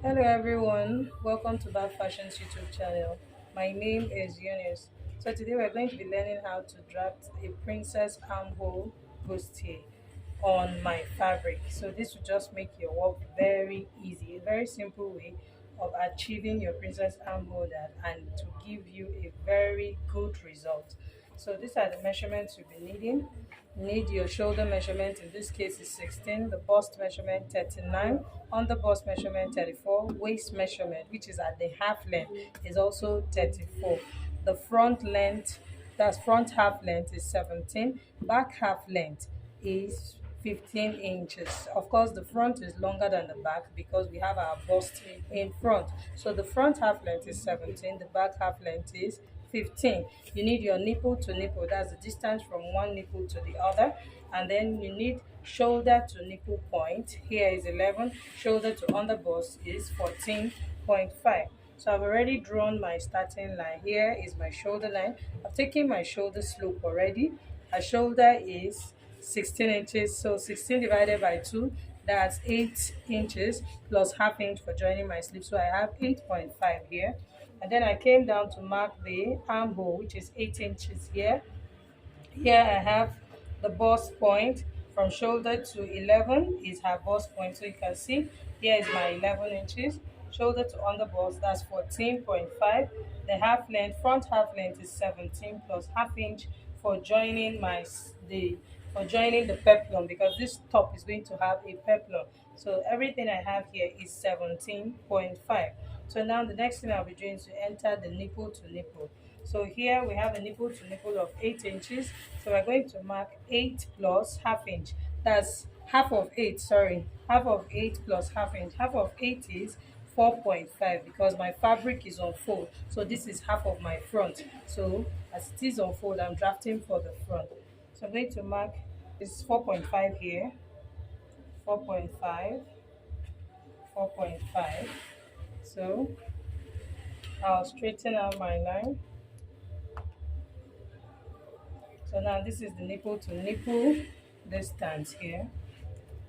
Hello everyone, welcome to Bad Fashions YouTube channel. My name is Eunice. So today we're going to be learning how to draft a princess armhole bustier on my fabric. So this will just make your work very easy, a very simple way of achieving your princess armhole and to give you a very good result. So these are the measurements you'll be needing. You need your shoulder measurement, in this case is 16, the bust measurement 39, under bust measurement 34, waist measurement, which is at the half length, is also 34. The front length, that's front half length, is 17, back half length is 15 inches. Of course, the front is longer than the back because we have our bust in front. So the front half length is 17, the back half length is 15. You need your nipple to nipple, that's the distance from one nipple to the other. And then you need shoulder to nipple point. Here is 11, shoulder to under bust is 14.5. So I've already drawn my starting line. Here is my shoulder line. I've taken my shoulder slope already. A shoulder is 16 inches, so 16 divided by 2, that's 8 inches plus half inch for joining my sleeve, so I have 8.5 here. And then I came down to mark the armhole, which is 8 inches here. Here I have the bust point from shoulder to 11 is her bust point. So you can see here is my 11 inches. Shoulder to under bust, that's 14.5. The half length, front half length is 17 plus half inch for joining the peplum, because this top is going to have a peplum. So everything I have here is 17.5. So now the next thing I'll be doing is to enter the nipple to nipple. So here we have a nipple to nipple of 8 inches. So we're going to mark 8 plus half inch. That's half of 8, sorry. Half of 8 plus half inch. Half of 8 is 4.5 because my fabric is on fold. So this is half of my front. So as it is on fold, I'm drafting for the front. So I'm going to mark this 4.5 here, 4.5, 4.5. So I'll straighten out my line. So now this is the nipple to nipple distance here.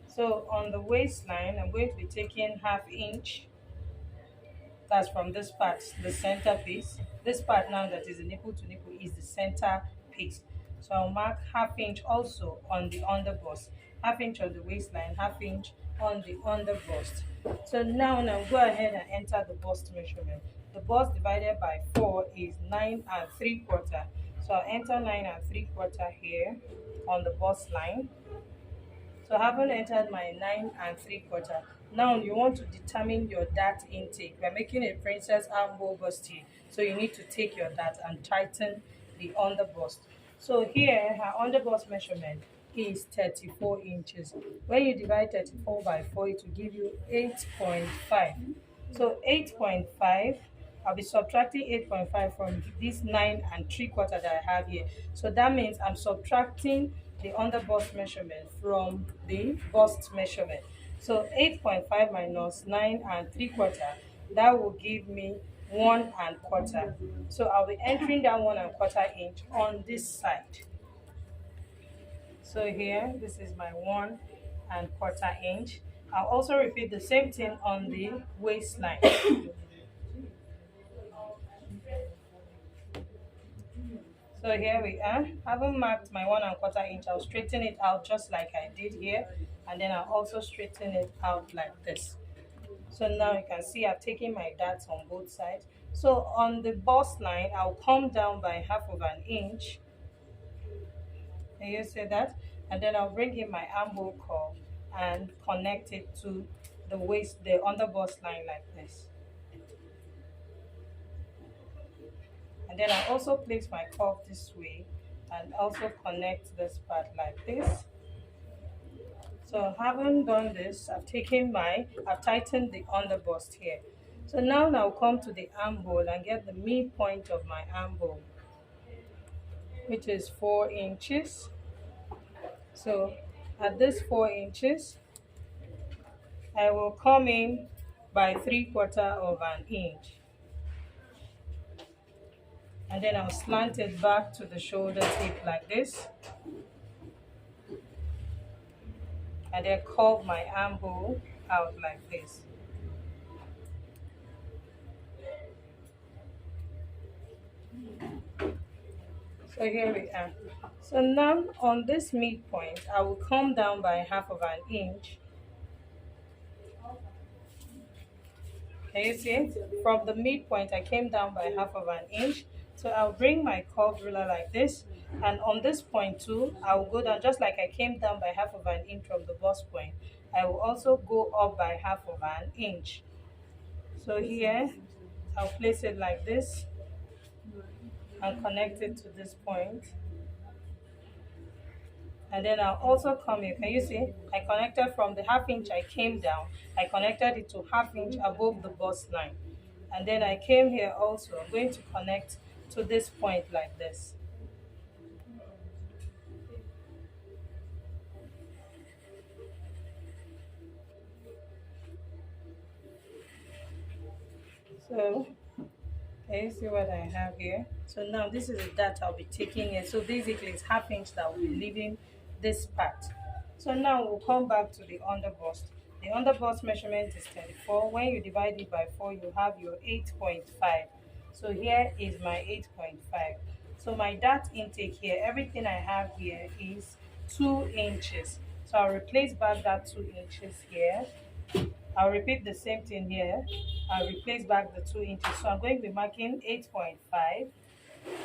So on the waistline, I'm going to be taking half inch. That's from this part, the center piece. This part now that is the nipple to nipple is the center piece. So I'll mark half inch also on the under bust, half inch on the waistline, half inch on the under bust. So now go ahead and enter the bust measurement. The bust divided by 4 is 9 and 3/4. So I'll enter 9 and 3/4 here on the bust line. So having entered my 9 and 3/4, now you want to determine your dart intake. We're making a princess armhole bustier, so you need to take your dart and tighten the underbust. So here her underbust measurement is 34 inches. When you divide 34 by 4, it will give you 8.5. So 8.5, I'll be subtracting 8.5 from this 9 and 3/4 that I have here. So that means I'm subtracting the under bust measurement from the bust measurement. So 8.5 minus 9 and 3/4, that will give me 1 1/4. So I'll be entering that 1 1/4 inch on this side. So here, this is my 1 1/4 inch. I'll also repeat the same thing on the waistline. So here we are. Having marked my 1 1/4 inch, I'll straighten it out just like I did here, and then I'll also straighten it out like this. So now you can see I've taken my darts on both sides. So on the bust line, I'll come down by half of an inch. Can you see that? And then I'll bring in my armhole curve and connect it to the waist, the under bust line like this. And then I also place my curve this way and also connect this part like this. So having done this, I've tightened the underbust here. So now I'll come to the armhole and get the midpoint of my armhole, which is 4 inches. So at this 4 inches, I will come in by 3/4 of an inch. And then I'll slant it back to the shoulder tip like this. And then curve my armhole out like this. So here we are. So now on this midpoint, I will come down by half of an inch. Can you see? From the midpoint, I came down by half of an inch. So I'll bring my curved ruler like this. And on this point too, I will go down just like I came down by half of an inch from the bust point. I will also go up by half of an inch. So here, I'll place it like this and connect it to this point. And then I'll also come here. Can you see? I connected from the half inch I came down. I connected it to half inch above the bust line. And then I came here also. I'm going to connect to this point like this. So can you see what I have here? So now this is the dart I'll be taking here. So basically it's half inch that will be leaving this part. So now we'll come back to the underbust. The underbust measurement is 34. When you divide it by 4, you have your 8.5. So here is my 8.5. So my dart intake here, everything I have here is 2 inches. So I'll replace back that 2 inches here. I'll repeat the same thing here. I'll replace back the 2 inches. So I'm going to be marking 8.5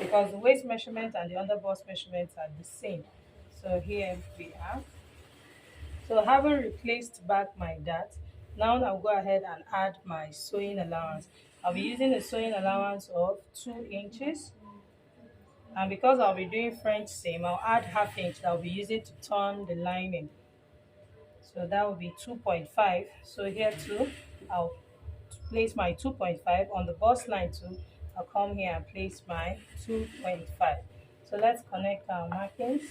because the waist measurement and the underbust measurements are the same. So here we are. So having replaced back my dart, now I'll go ahead and add my sewing allowance. I'll be using a sewing allowance of 2 inches. And because I'll be doing French seam, I'll add half inch that I'll be using to turn the lining. So that will be 2.5. So here too, I'll place my 2.5 on the bust line too. I'll come here and place my 2.5. So let's connect our markings.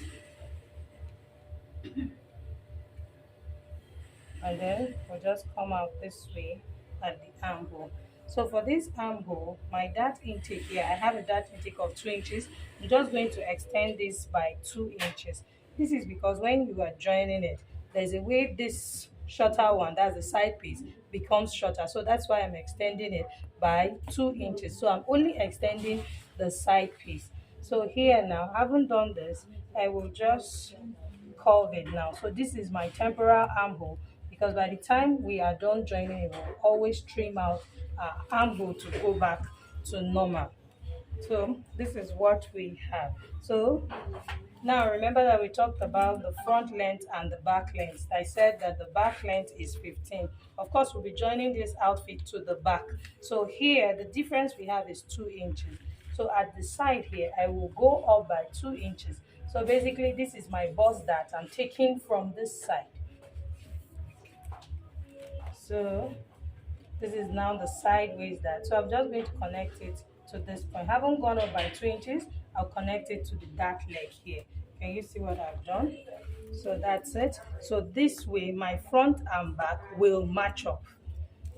And then we'll just come out this way at the armhole. So for this armhole, my dart intake here, I have a dart intake of 2 inches. I'm just going to extend this by 2 inches. This is because when you are joining it, there's a way this shorter one, that's the side piece, becomes shorter. So that's why I'm extending it by 2 inches. So I'm only extending the side piece. So here now, having done this, I will just curve it now. So this is my temporal armhole because by the time we are done joining it, we'll always trim out our armhole to go back to normal. So this is what we have. So now remember that we talked about the front length and the back length. I said that the back length is 15. Of course, we'll be joining this outfit to the back. So here, the difference we have is 2 inches. So at the side here, I will go up by 2 inches. So basically, this is my bust dart I'm taking from this side. So this is now the sideways dart. So I'm just going to connect it to this point. I haven't gone up by 2 inches. I'll connect it to the dart leg here. Can you see what I've done? So that's it. So this way my front and back will match up.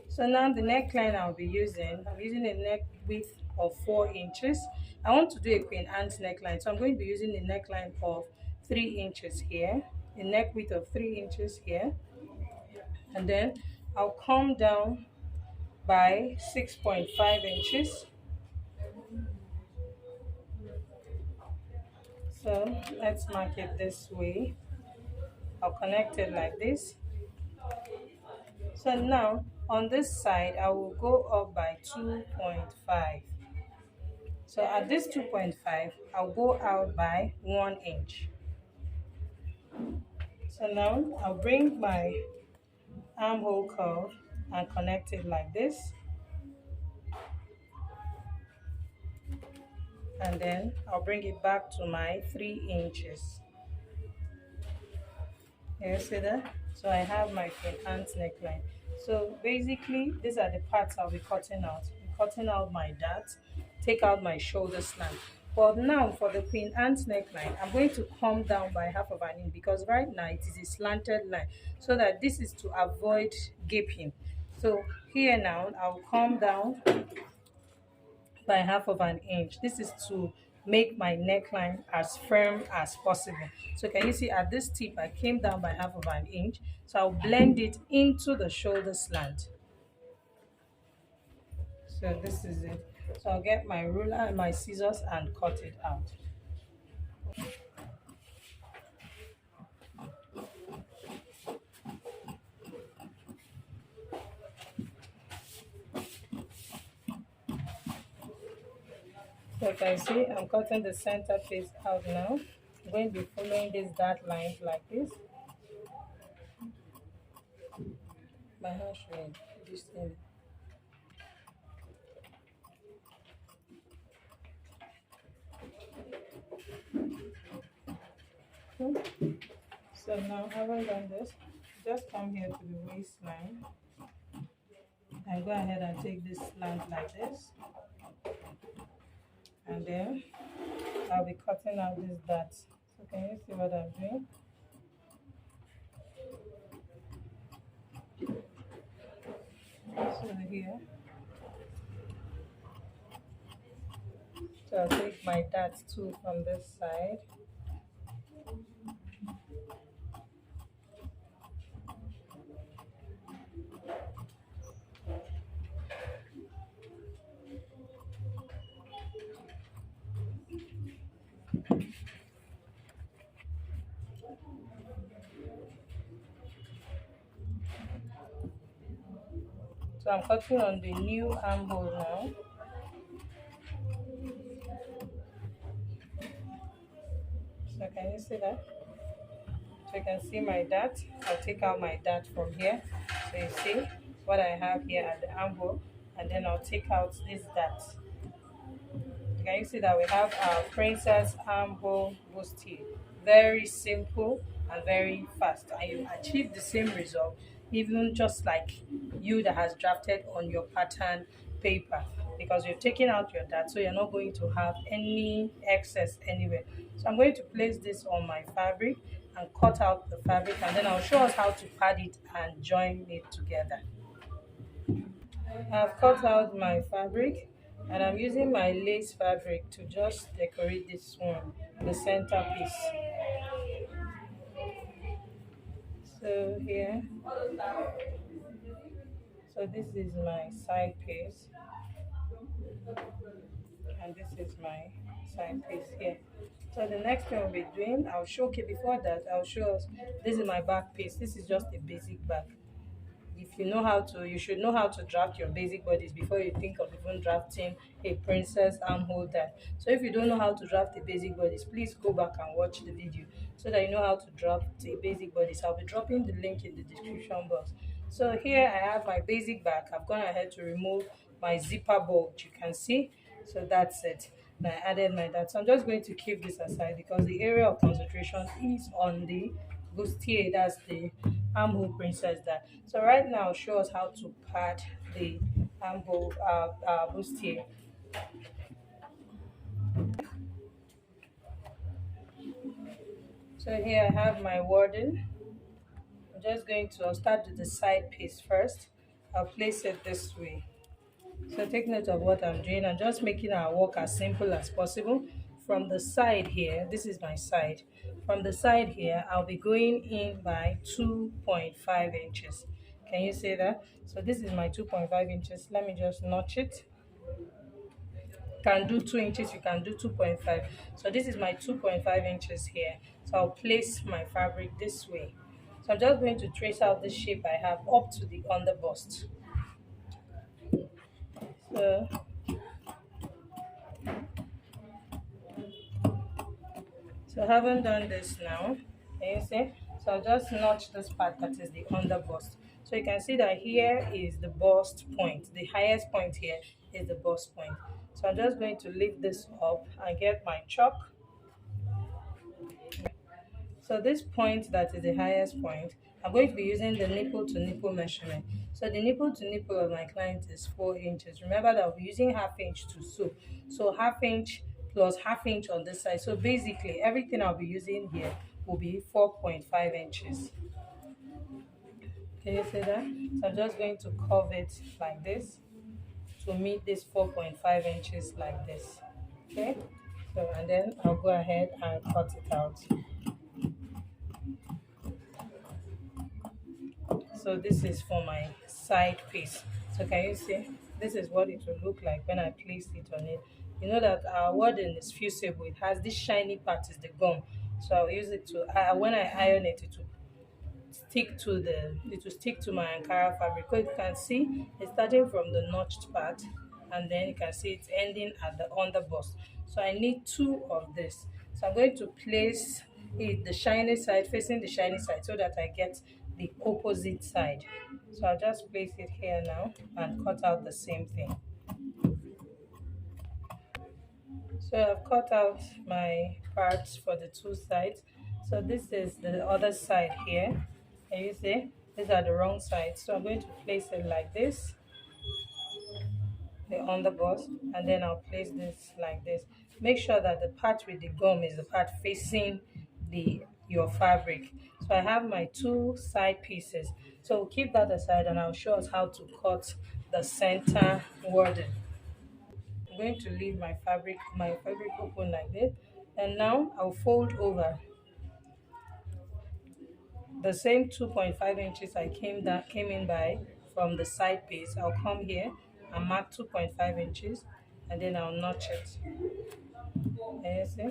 So now the neckline I'm using a neck width of 4 inches. I want to do a Queen Anne's neckline, so I'm going to be using a neckline of 3 inches here, a neck width of 3 inches here, and then I'll come down by 6.5 inches. So let's mark it this way. I'll connect it like this. So now on this side, I will go up by 2.5. So at this 2.5, I'll go out by 1 inch. So now I'll bring my armhole curve and connect it like this. And then I'll bring it back to my 3 inches. You see that? So I have my Queen Anne's neckline. So basically, these are the parts I'll be cutting out. Cutting out my dart, take out my shoulder slant. But now for the Queen Anne's neckline, I'm going to come down by half of an inch because right now it is a slanted line. So that this is to avoid gaping. So here now, I'll come down by half of an inch. This is to make my neckline as firm as possible. So can you see at this tip I came down by half of an inch, so I'll blend it into the shoulder slant. So this is it. So I'll get my ruler and my scissors and cut it out. So you can see I'm cutting the center piece out now. I'm going to be following these dark lines like this. My hand should this thing. So now having done this, just come here to the waistline and go ahead and take this slant like this, and then I'll be cutting out these dots. So can you see what I'm doing? So here, so I'll take my dots too from this side. So I'm cutting on the new armhole now. So can you see that? So you can see my dart. I'll take out my dart from here. So you see what I have here at the armhole, and then I'll take out this dart. Can you see that we have our princess armhole bustier? Very simple and very fast, and you achieve the same result, even just like you that has drafted on your pattern paper, because you're taking out your dart, so you're not going to have any excess anywhere. So I'm going to place this on my fabric and cut out the fabric, and then I'll show us how to pad it and join it together. I've cut out my fabric, and I'm using my lace fabric to just decorate this one, the center piece. So here, so this is my side piece, and this is my side piece here. So the next thing we'll be doing, I'll show, okay, before that, I'll show us, this is my back piece. This is just a basic back. If you know how to, you should know how to draft your basic bodies before you think of even drafting a princess armhole die. So if you don't know how to draft the basic bodies, please go back and watch the video so that you know how to draft a basic bodies. I'll be dropping the link in the description box. So here I have my basic back. I've gone ahead to remove my zipper bulge, you can see. So that's it. And I added my that. So I'm just going to keep this aside because the area of concentration is on the bustier, that's the armhole princess that. So right now I'll show us how to pad the armhole bustier. So here I have my wording. I'm just going to, I'll start with the side piece first. I'll place it this way. So take note of what I'm doing. I'm just making our work as simple as possible. From the side here, this is my side. From the side here, I'll be going in by 2.5 inches. Can you see that? So this is my 2.5 inches. Let me just notch it. You can do 2 inches, you can do 2.5. So this is my 2.5 inches here. So I'll place my fabric this way. So I'm just going to trace out the shape I have up to the underbust. So having done this now, can you see? So I'll just notch this part that is the underbust. So you can see that here is the bust point. The highest point here is the bust point. So I'm just going to lift this up and get my chalk. So this point that is the highest point, I'm going to be using the nipple to nipple measurement. So the nipple to nipple of my client is 4 inches. Remember that I'll be using half inch to sew. So half inch plus half inch on this side. So basically everything I'll be using here will be 4.5 inches. Can you see that? So I'm just going to curve it like this to meet this 4.5 inches like this. Okay? So and then I'll go ahead and cut it out. So this is for my side piece. So can you see? This is what it will look like when I place it on it. You know that our wording is fusible. It has this shiny part is the gum. So I'll use it to when I iron it, it will stick to my Ankara fabric. So you can see it's starting from the notched part, and then you can see it's ending at the underbust. So I need two of this. So I'm going to place it the shiny side facing the shiny side so that I get the opposite side. So I'll just place it here now and cut out the same thing. So I've cut out my parts for the two sides. So this is the other side here. Can you see? These are the wrong sides. So I'm going to place it like this, the underbust, and then I'll place this like this. Make sure that the part with the gum is the part facing the your fabric. So I have my two side pieces. So we'll keep that aside and I'll show us how to cut the center wording. I'm going to leave my fabric open like this, and now I'll fold over the same 2.5 inches I came in by from the side piece. I'll come here and mark 2.5 inches, and then I'll notch it. You see?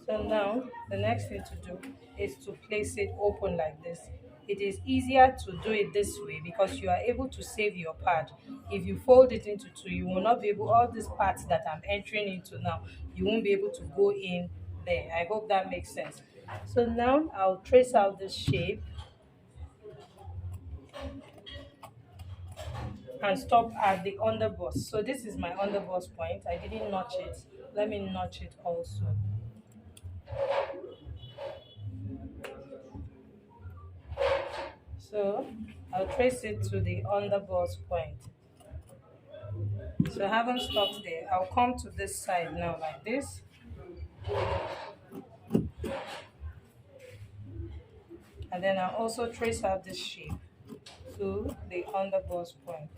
So now the next thing to do is to place it open like this. It is easier to do it this way because you are able to save your pad. If you fold it into two, you will not be able, all these parts that I'm entering into now, you won't be able to go in there. I hope that makes sense. So now I'll trace out this shape and stop at the underbust. So this is my underbust point. I didn't notch it. Let me notch it also. So I'll trace it to the underbust point. So I haven't stopped there. I'll come to this side now like this. And then I'll also trace out this shape to the underbust point.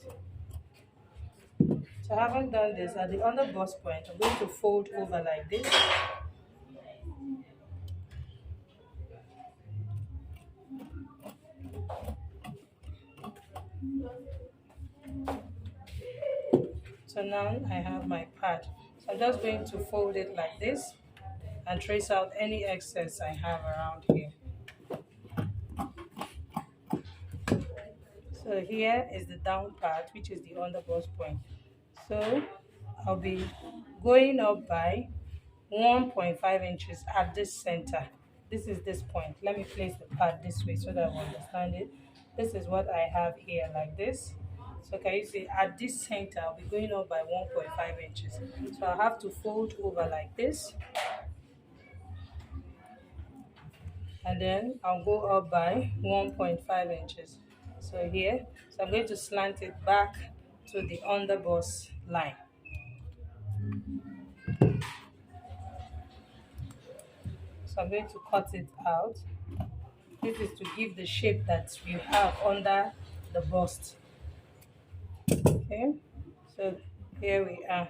So I haven't done this. At the underbust point, I'm going to fold over like this. So now I have my pad. So I'm just going to fold it like this and trace out any excess I have around here. So here is the down part, which is the underbust point. So I'll be going up by 1.5 inches at this center. This is this point. Let me place the pad this way so that we understand it. This is what I have here like this. So can you see at this center I'll be going up by 1.5 inches. So I have to fold over like this, and then I'll go up by 1.5 inches. So here, so I'm going to slant it back to the underbust line. So I'm going to cut it out. This is to give the shape that you have under the bust. Okay, so here we are.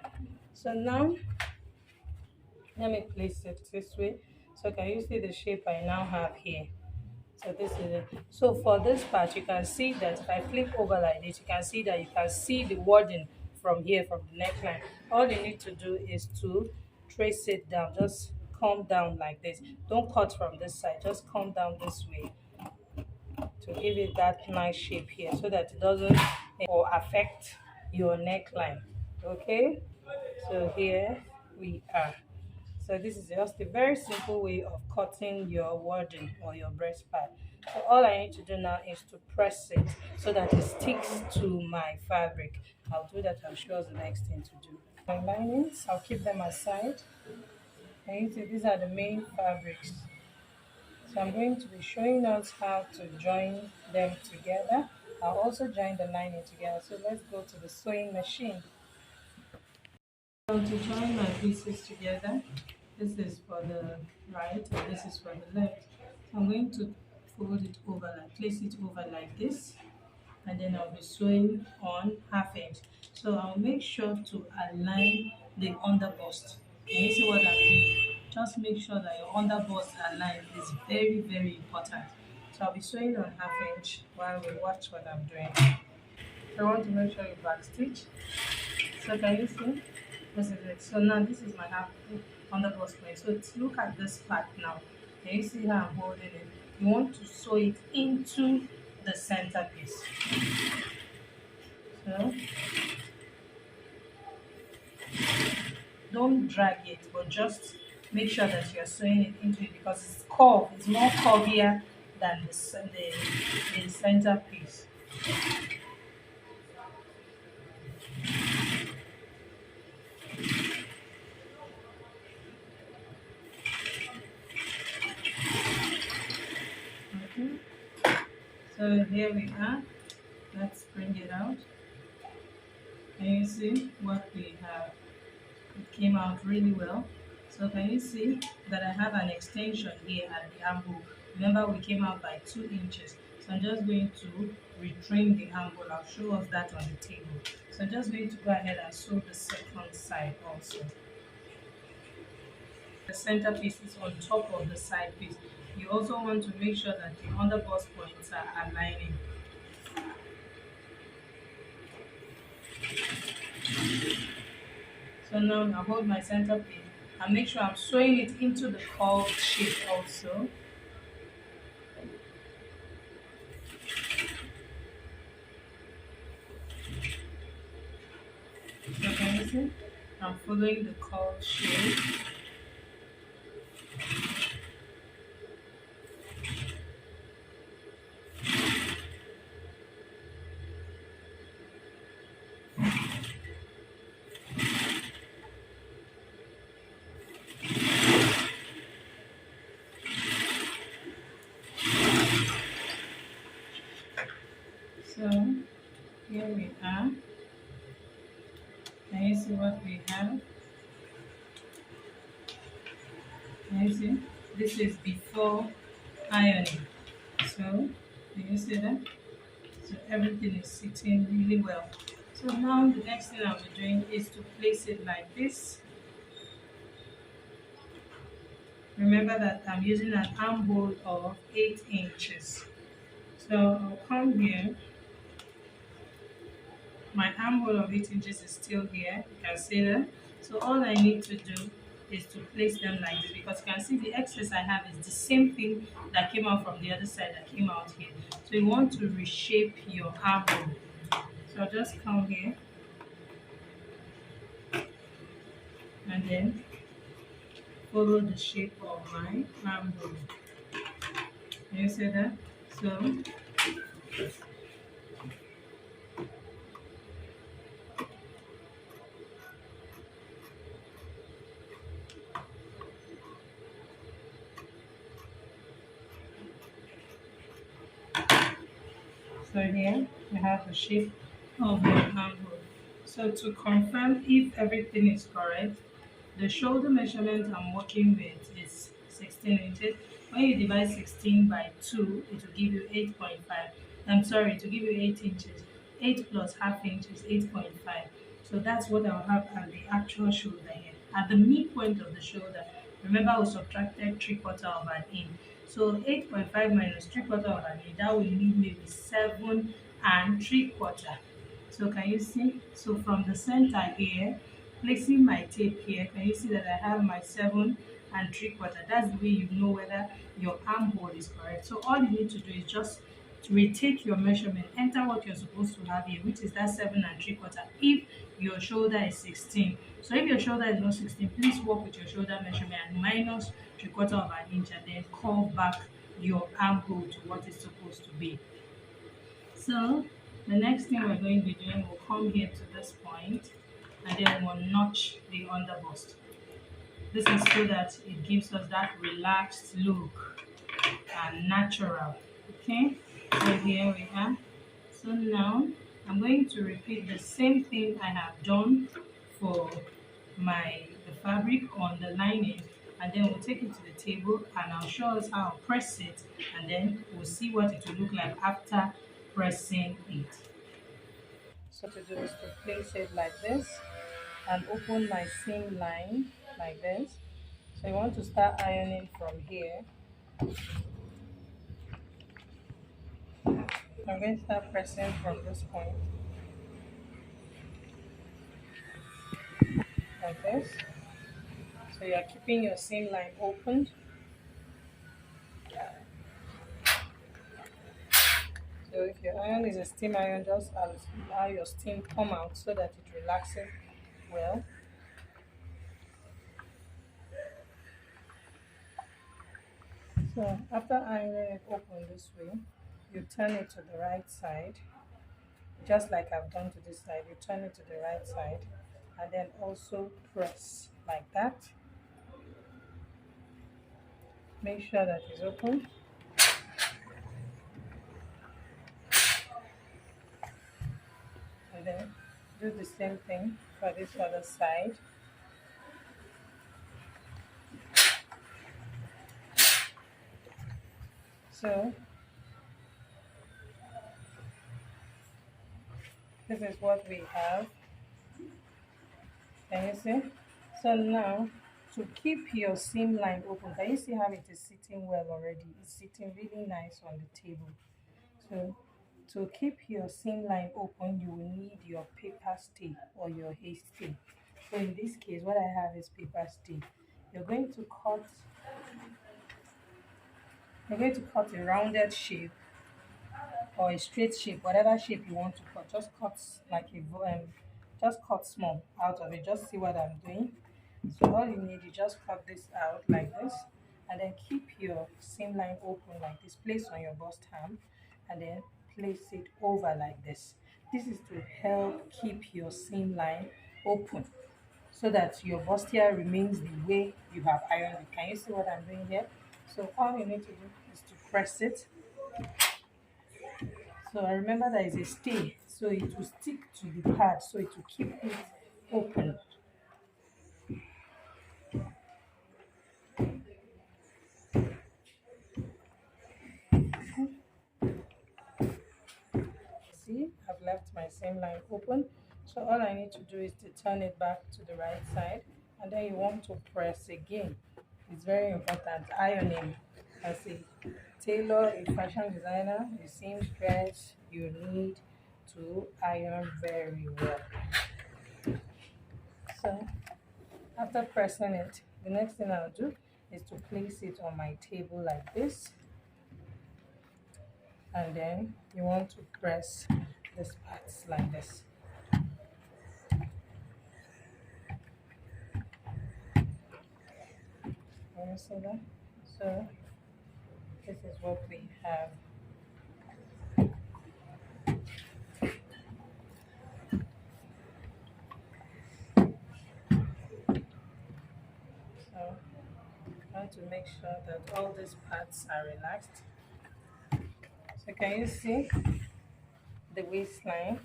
So now let me place it this way. So can you see the shape I now have here? So this is it. So for this part, you can see that if I flip over like this, you can see that you can see the wording from here, from the neckline. All you need to do is to trace it down. Just come down like this. Don't cut from this side. Just come down this way to give it that nice shape here so that it doesn't or affect your neckline. Okay, so here we are. So this is just a very simple way of cutting your wording or your breast part. So all I need to do now is to press it so that it sticks to my fabric. I'll do that. I'm sure is the next thing to do. My linings, I'll keep them aside. And you see these are the main fabrics. So I'm going to be showing us how to join them together. I'll also join the lining together. So let's go to the sewing machine. So to join my pieces together, this is for the right and this is for the left. So I'm going to fold it over, like place it over like this, and then I'll be sewing on half inch. So I'll make sure to align the underbust. Can you see what I'm doing? Just make sure that your underbust align is very, very important. So I'll be sewing on half inch while we watch what I'm doing. I want to make sure you back stitch. So can you see? This is it. So now this is my half on the bust point. So look at this part now. Can you see how I'm holding it? You want to sew it into the center piece. So don't drag it, but just make sure that you're sewing it into it because it's curved. It's more curvier than the center piece. Okay. So here we are. Let's bring it out. Can you see what we have? It came out really well. So can you see that I have an extension here at the armhole? Remember we came out by 2 inches. So I'm just going to retrim the armhole. I'll show us that on the table. So I'm just going to go ahead and sew the second side also. The center piece is on top of the side piece. You also want to make sure that the underbust points are aligning. So now I hold my center piece and make sure I'm sewing it into the curved shape also. So can you see? I'm following the curved shape. So here we are. Can you see what we have? Can you see? This is before ironing. So can you see that? So everything is sitting really well. So now the next thing I'll be doing is to place it like this. Remember that I'm using an armhole of 8 inches. So I'll come here. My armhole of 8 inches is still here. You can see that. So all I need to do is to place them like this because you can see the excess I have is the same thing that came out from the other side that came out here. So you want to reshape your armhole. So I'll just come here and then follow the shape of my armhole. Can you see that? So here I have the shape of my armhole. So to confirm if everything is correct, the shoulder measurement I'm working with is 16 inches. When you divide 16 by 2, it will give you 8.5. I'm sorry, to give you 8 inches. 8 plus half inch is 8.5. So that's what I'll have at the actual shoulder here. At the midpoint of the shoulder, remember we subtracted 3/4 of an inch. So 8.5 minus 3/4 of an inch, that will leave me with 7 and 3/4. So can you see? So from the center here, placing my tape here, can you see that I have my 7 and 3/4? That's the way you know whether your armhole is correct. So all you need to do is just to retake your measurement, enter what you're supposed to have here, which is that 7 and 3/4 if your shoulder is 16. So if your shoulder is not 16, please work with your shoulder measurement and minus 3/4 of an inch and then curve back your armhole to what it's supposed to be. So the next thing we're going to be doing, we'll come here to this point and then we'll notch the underbust. This is so that it gives us that relaxed look and natural. Okay, so here we are. So now I'm going to repeat the same thing I have done for the fabric on the lining, and then we'll take it to the table and I'll show us how to press it, and then we'll see what it will look like after pressing it. So to do is to place it like this and open my seam line like this. So you want to start ironing from here. I'm going to start pressing from this point. like this. So you're keeping your seam line open. So if your iron is a steam iron, just allow your steam come out so that it relaxes well. So after ironing it open this way, you turn it to the right side, just like I've done to this side. You turn it to the right side and then also press like that. Make sure that it's open. And then do the same thing for this other side. So this is what we have. Can you see? So now to keep your seam line open, can you see how it is sitting well already? It's sitting really nice on the table. So to keep your seam line open, you will need your paper stay or your haste stay. So in this case, what I have is paper stay. You're going to cut you're going to cut a rounded shape or a straight shape, whatever shape you want to cut. Just cut like just cut small out of it. Just see what I'm doing. So all you need, you just cut this out like this, and then keep your seam line open like this. Place on your bust ham, and then place it over like this. This is to help keep your seam line open so that your bustier remains the way you have ironed it. Can you see what I'm doing here? So all you need to do is to press it. So I remember that is a stay, so it will stick to the pad, so it will keep it open. See, I've left my seam line open. So all I need to do is to turn it back to the right side, and then you want to press again. It's very important. Ironing as a tailor, a fashion designer, a seamstress, you need to iron very well. So after pressing it, the next thing I'll do is to place it on my table like this, and then you want to press this parts like this. Can you see that? So this is what we have. So I want to make sure that all these parts are relaxed. So can you see the waistline?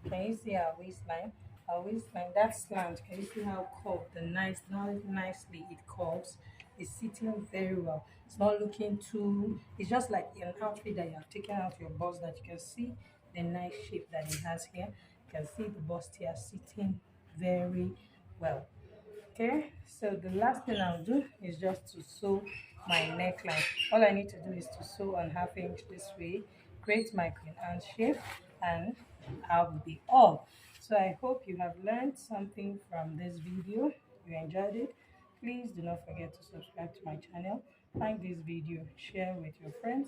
Can you see our waistline? Our waistline, that slant, can you see how curved how nicely it curves? It's sitting very well. It's not looking too, it's just like an outfit that you have taken out your bust, that you can see the nice shape that it has here. You can see the bust here sitting very well. Okay, so the last thing I'll do is just to sew my neckline. All I need to do is to sew on 1/2 inch this way, create my queen Anne shape, and I'll be off. So I hope you have learned something from this video. You enjoyed it. Please do not forget to subscribe to my channel, like this video, share with your friends,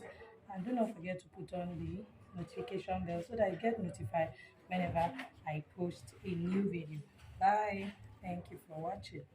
and do not forget to put on the notification bell so that you get notified whenever I post a new video. Bye. Thank you for watching.